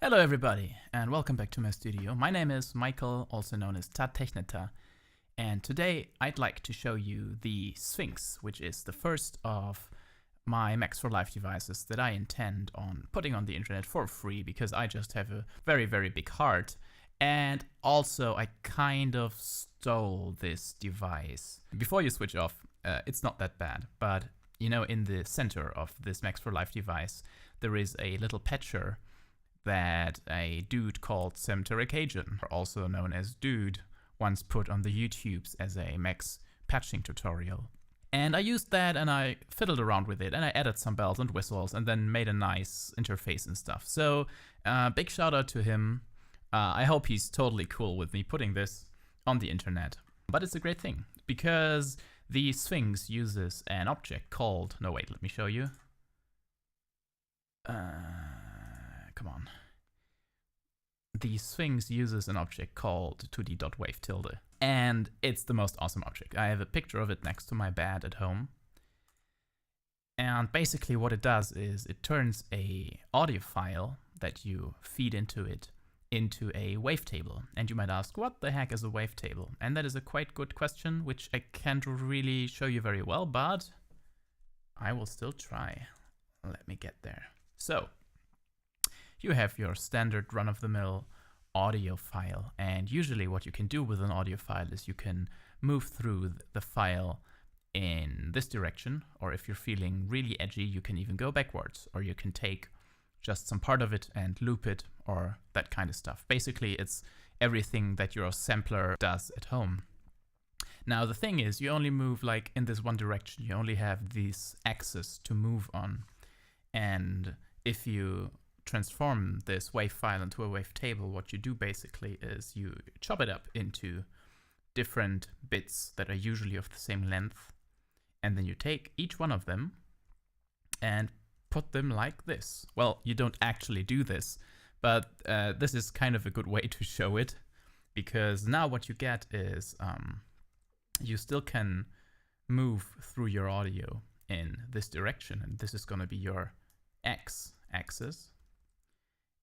Hello everybody, and welcome back to my studio. My name is Michael, also known as Tatechneta, and today I'd like to show you the Sphinx, which is the first of my Max for Life devices that I intend on putting on the internet for free because I just have a very, very big heart. And also, I kind of stole this device. Before you switch off, it's not that bad, but you know, in the center of this Max for Life device, there is a little patcher that a dude called Semterikagen, also known as Dude, once put on the YouTubes as a Max patching tutorial. And I used that and I fiddled around with it and I added some bells and whistles and then made a nice interface and stuff. So big shout out to him. I hope he's totally cool with me putting this on the internet. But it's a great thing because the Sphinx uses an object called, no wait, let me show you. Come on. The Sphinx uses an object called 2d.wavetilde, and it's the most awesome object. I have a picture of it next to my bed at home. And basically what it does is it turns a audio file that you feed into it into a wavetable. And you might ask, what the heck is a wavetable? And that is a quite good question, which I can't really show you very well, but I will still try. Let me get there. So, you have your standard run-of-the-mill audio file, and usually what you can do with an audio file is you can move through the file in this direction, or if you're feeling really edgy, you can even go backwards, or you can take just some part of it and loop it, or that kind of stuff. Basically, it's everything that your sampler does at home. Now, the thing is, you only move like in this one direction. You only have this axis to move on, and if you transform this wave file into a wavetable, what you do basically is you chop it up into different bits that are usually of the same length, and then you take each one of them and put them like this. Well, you don't actually do this, but this is kind of a good way to show it, because now what you get is you still can move through your audio in this direction, and this is going to be your x-axis.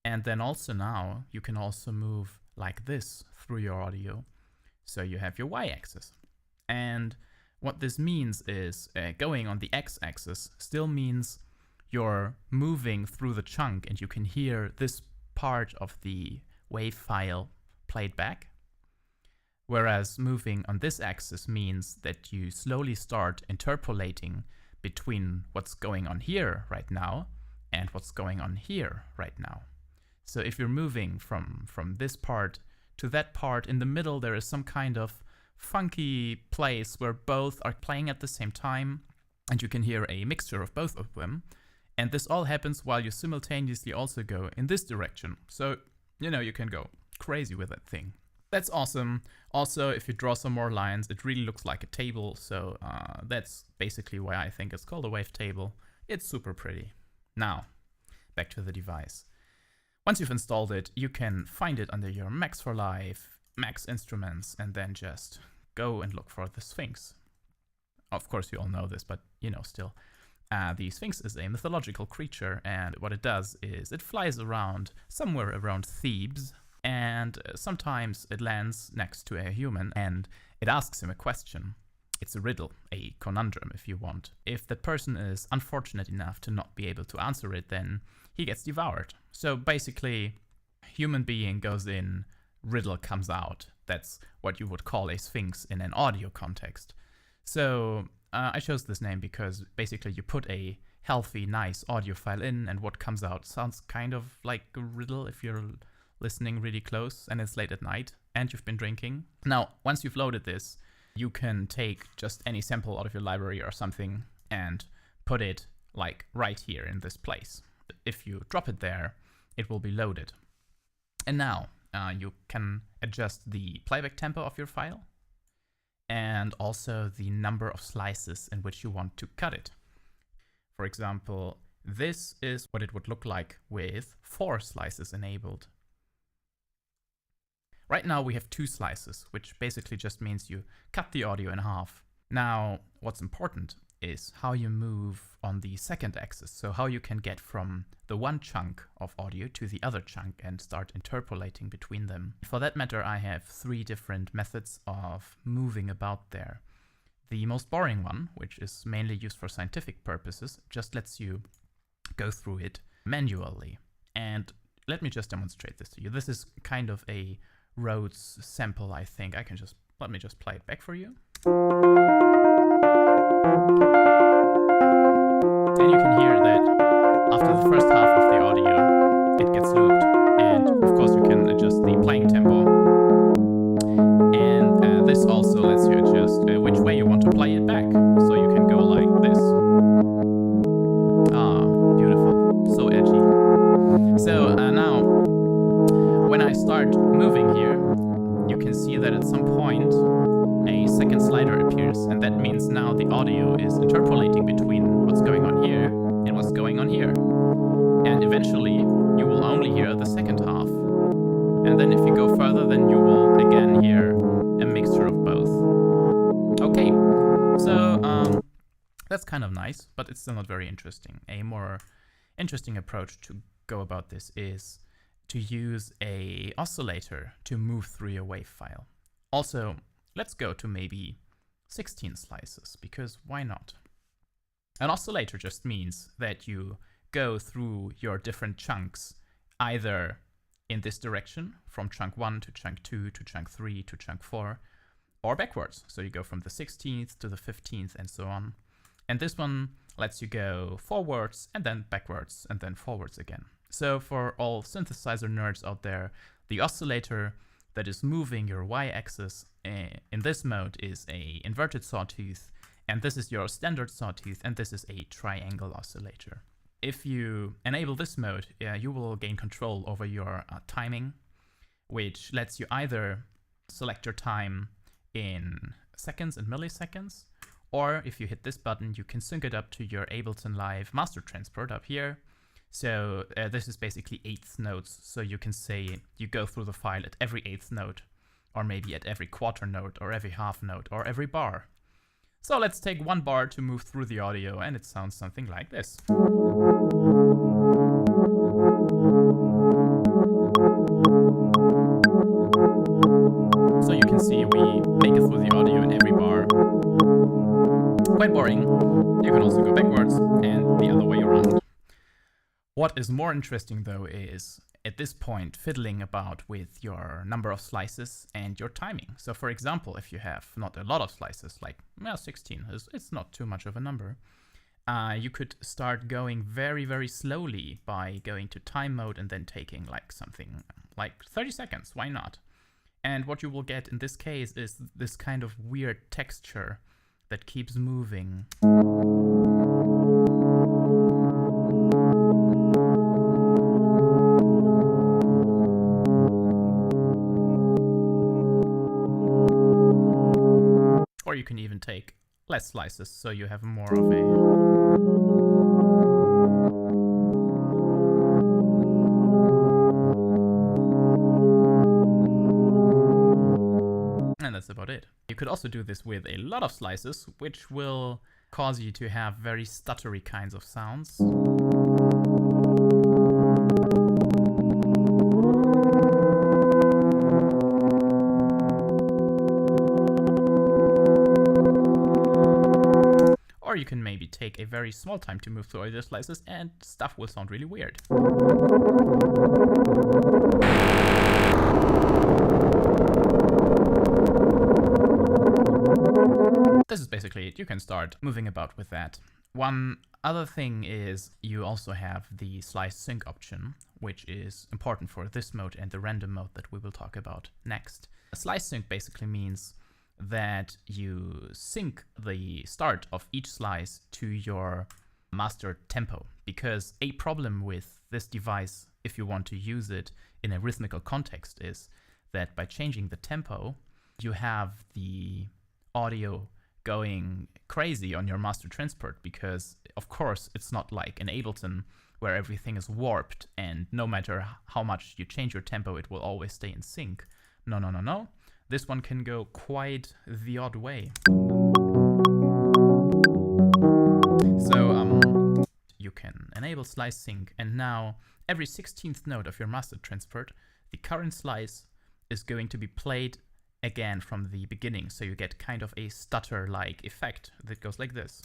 And then also now you can also move like this through your audio. So you have your y-axis. And what this means is going on the x-axis still means you're moving through the chunk and you can hear this part of the wave file played back. Whereas moving on this axis means that you slowly start interpolating between what's going on here right now and what's going on here right now. So if you're moving from this part to that part, in the middle there is some kind of funky place where both are playing at the same time, and you can hear a mixture of both of them. And this all happens while you simultaneously also go in this direction. So, you know, you can go crazy with that thing. That's awesome. Also, if you draw some more lines, it really looks like a table. So that's basically why I think it's called a wavetable. It's super pretty. Now, back to the device. Once you've installed it, you can find it under your Max for Life, Max Instruments, and then just go and look for the Sphinx. Of course, you all know this, but you know, still. The Sphinx is a mythological creature, and what it does is it flies around somewhere around Thebes, and sometimes it lands next to a human, and it asks him a question. It's a riddle, a conundrum if you want. If that person is unfortunate enough to not be able to answer it, then he gets devoured. So basically, human being goes in, riddle comes out. That's what you would call a Sphinx in an audio context. So I chose this name because basically you put a healthy, nice audio file in, and what comes out sounds kind of like a riddle if you're listening really close and it's late at night and you've been drinking. Now, once you've loaded this, you can take just any sample out of your library or something and put it like right here in this place. If you drop it there, it will be loaded. And now you can adjust the playback tempo of your file and also the number of slices in which you want to cut it. For example, this is what it would look like with 4 slices enabled. Right now we have 2 slices, which basically just means you cut the audio in half. Now, what's important is how you move on the second axis. So how you can get from the one chunk of audio to the other chunk and start interpolating between them. For that matter, I have 3 different methods of moving about there. The most boring one, which is mainly used for scientific purposes, just lets you go through it manually. And let me just demonstrate this to you. This is kind of a Rhodes sample, I think. Let me just play it back for you. And you can hear that after the first half of the audio, it gets looped. And of course you can adjust the playing tempo. And this also lets you adjust which way you want to play it back. So you can go like this. Ah, beautiful. So edgy. So now, when I start moving here, you can see that at some point a second slider appears, and that means now the audio is interpolating between what's going on here and what's going on here. And eventually you will only hear the second half. And then if you go further, then you will again hear a mixture of both. Okay, so that's kind of nice, but it's still not very interesting. A more interesting approach to go about this is to use a oscillator to move through your wave file. Also, let's go to maybe 16 slices, because why not? An oscillator just means that you go through your different chunks, either in this direction, from chunk 1 to chunk 2 to chunk 3 to chunk 4, or backwards. So you go from the 16th to the 15th and so on. And this one lets you go forwards and then backwards and then forwards again. So for all synthesizer nerds out there, the oscillator that is moving your y-axis in this mode is a inverted sawtooth, and this is your standard sawtooth, and this is a triangle oscillator. If you enable this mode, you will gain control over your timing, which lets you either select your time in seconds and milliseconds, or if you hit this button, you can sync it up to your Ableton Live master transport up here. So this is basically 1/8 notes, so you can say you go through the file at every 1/8 note, or maybe at every quarter note, or every half note, or every bar. So let's take 1 bar to move through the audio, and it sounds something like this. So you can see we make it through the audio in every bar. Quite boring. You can also go backwards and the other way around. What is more interesting though is, at this point, fiddling about with your number of slices and your timing. So for example, if you have not a lot of slices, like 16, it's not too much of a number, you could start going very, very slowly by going to time mode and then taking like something like 30 seconds, why not? And what you will get in this case is this kind of weird texture that keeps moving. Or you can even take less slices, so you have more of a... And that's about it. You could also do this with a lot of slices, which will cause you to have very stuttery kinds of sounds. Or you can maybe take a very small time to move through audio slices and stuff will sound really weird. This is basically it. You can start moving about with that. One other thing is you also have the slice sync option, which is important for this mode and the random mode that we will talk about next. A slice sync basically means that you sync the start of each slice to your master tempo, because a problem with this device, if you want to use it in a rhythmical context, is that by changing the tempo, you have the audio going crazy on your master transport, because of course it's not like in Ableton where everything is warped and no matter how much you change your tempo it will always stay in sync. No. This one can go quite the odd way. can enable slice sync, and now every 16th note of your master transferred, the current slice is going to be played again from the beginning, so you get kind of a stutter-like effect that goes like this.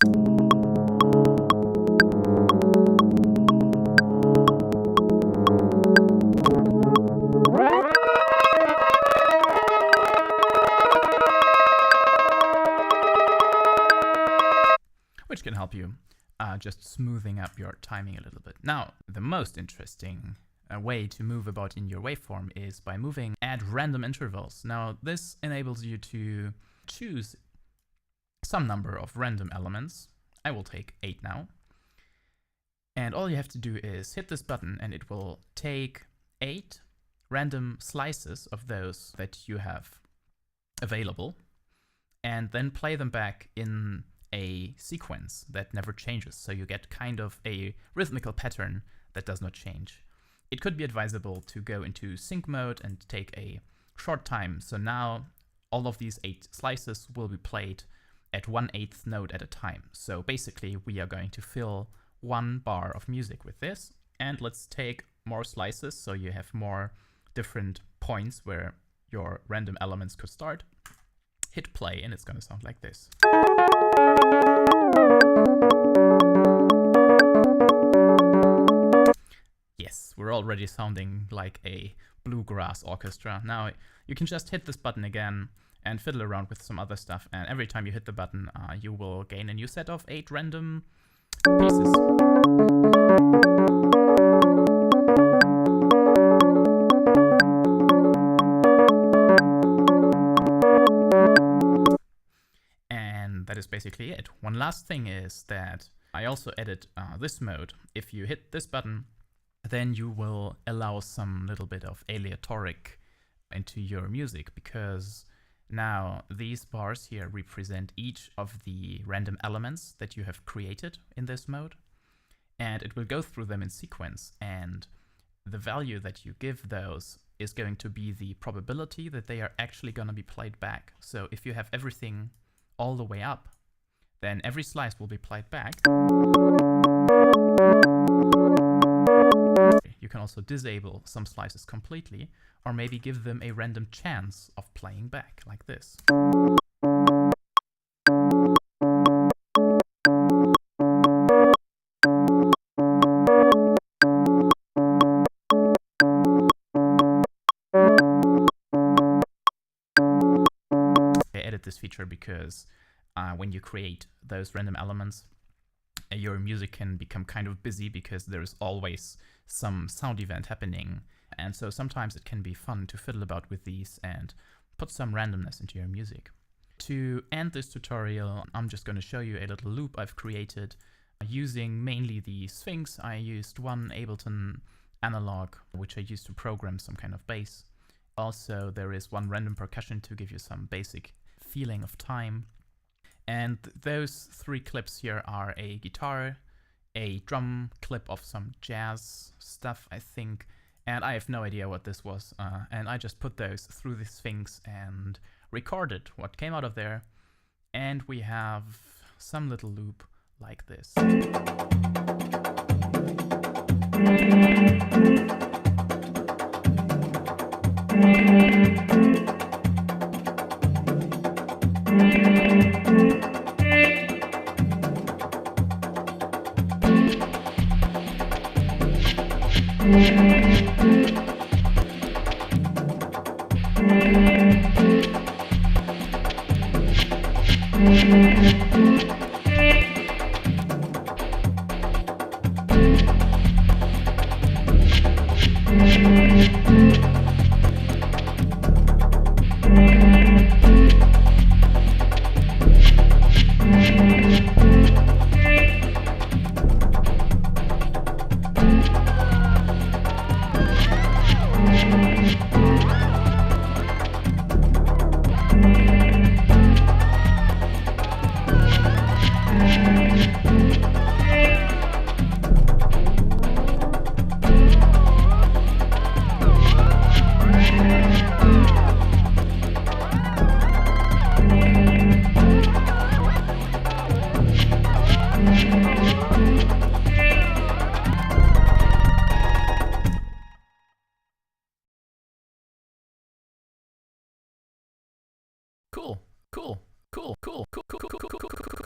Which can help you just smoothing up your timing a little bit. Now, the most interesting way to move about in your waveform is by moving at random intervals. Now, this enables you to choose some number of random elements. I will take 8 now. And all you have to do is hit this button and it will take 8 random slices of those that you have available and then play them back in a sequence that never changes. So you get kind of a rhythmical pattern that does not change. It could be advisable to go into sync mode and take a short time. So now all of these 8 slices will be played at 1/8 note at a time. So basically we are going to fill 1 bar of music with this. And let's take more slices so you have more different points where your random elements could start. Hit play and it's going to sound like this. Yes, we're already sounding like a bluegrass orchestra. Now you can just hit this button again and fiddle around with some other stuff, and every time you hit the button you will gain a new set of 8 random pieces. And that is basically it. One last thing is that I also added this mode. If you hit this button, then you will allow some little bit of aleatoric into your music, because now these bars here represent each of the random elements that you have created in this mode, and it will go through them in sequence, and the value that you give those is going to be the probability that they are actually going to be played back. So if you have everything all the way up, then every slice will be played back. You can also disable some slices completely, or maybe give them a random chance of playing back, like this. I added this feature because when you create those random elements, your music can become kind of busy because there's always some sound event happening, and so sometimes it can be fun to fiddle about with these and put some randomness into your music. To end this tutorial, I'm just going to show you a little loop I've created using mainly the Sphinx. I used one Ableton analog, which I used to program some kind of bass. Also, there is one random percussion to give you some basic feeling of time. And those 3 clips here are a guitar, a drum clip of some jazz stuff, I think, and I have no idea what this was. And I just put those through the Sphinx and recorded what came out of there. And we have some little loop like this. Cool. Cool. Cool. Cool. Cool. Cool. Cool. Cool. Cool. Cool.